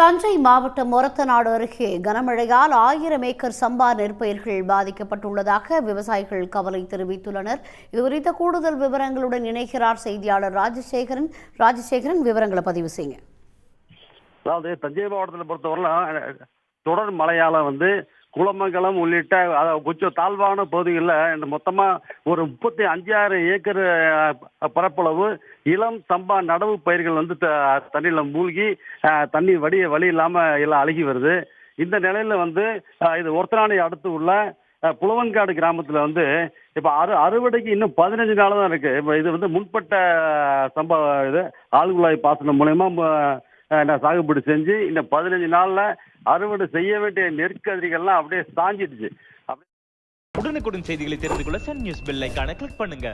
தஞ்சை மாவட்டம் ஒரத்தநாடு அருகே கனமழையால் 1000 ஏக்கர் சம்பா நெற்பயிர்கள் பாதிக்கப்பட்டுள்ளதாக விவசாயிகள் கவலை தெரிவித்துள்ளனர். இதுகுறித்த கூடுதல் விவரங்களுடன் இணைகிறார் செய்தியாளர் ராஜசேகரன். விவரங்களை பதிவு செய்யுங்க. அதாவது தஞ்சை மாவட்டத்தில் பொறுத்தவரை தொடர் மழையால குளமங்கலம் உள்ளிட்ட கொஞ்சம் தாழ்வான பகுதிகளில் இந்த மொத்தமாக ஒரு 35,000 ஏக்கர் பரப்பளவு இளம் சம்பா நடவு பயிர்கள் தண்ணியில் மூழ்கி தண்ணி வழி இல்லாமல் எல்லாம் அழுகி வருது. இந்த நிலையில் இது ஒரத்தநாடை அடுத்து உள்ள புலவன்காடு கிராமத்தில் இப்போ அறுவடைக்கு இன்னும் 15 நாள் தான் இருக்குது. இப்போ இது முன்பட்ட சம்பா இது ஆழ்குழாய் பாசனம் மூலயமா சாகுபடி செஞ்சு இந்த 15 நாள்ல அறுவடை செய்ய வேண்டிய நெற்கதிரிகள்லாம் அப்படியே சாஞ்சிடுச்சு. உடனுக்குடன் செய்திகளை தெரிந்து கொள்ள சன் நியூஸ் பெல் ஐகானை கிளிக் பண்ணுங்க.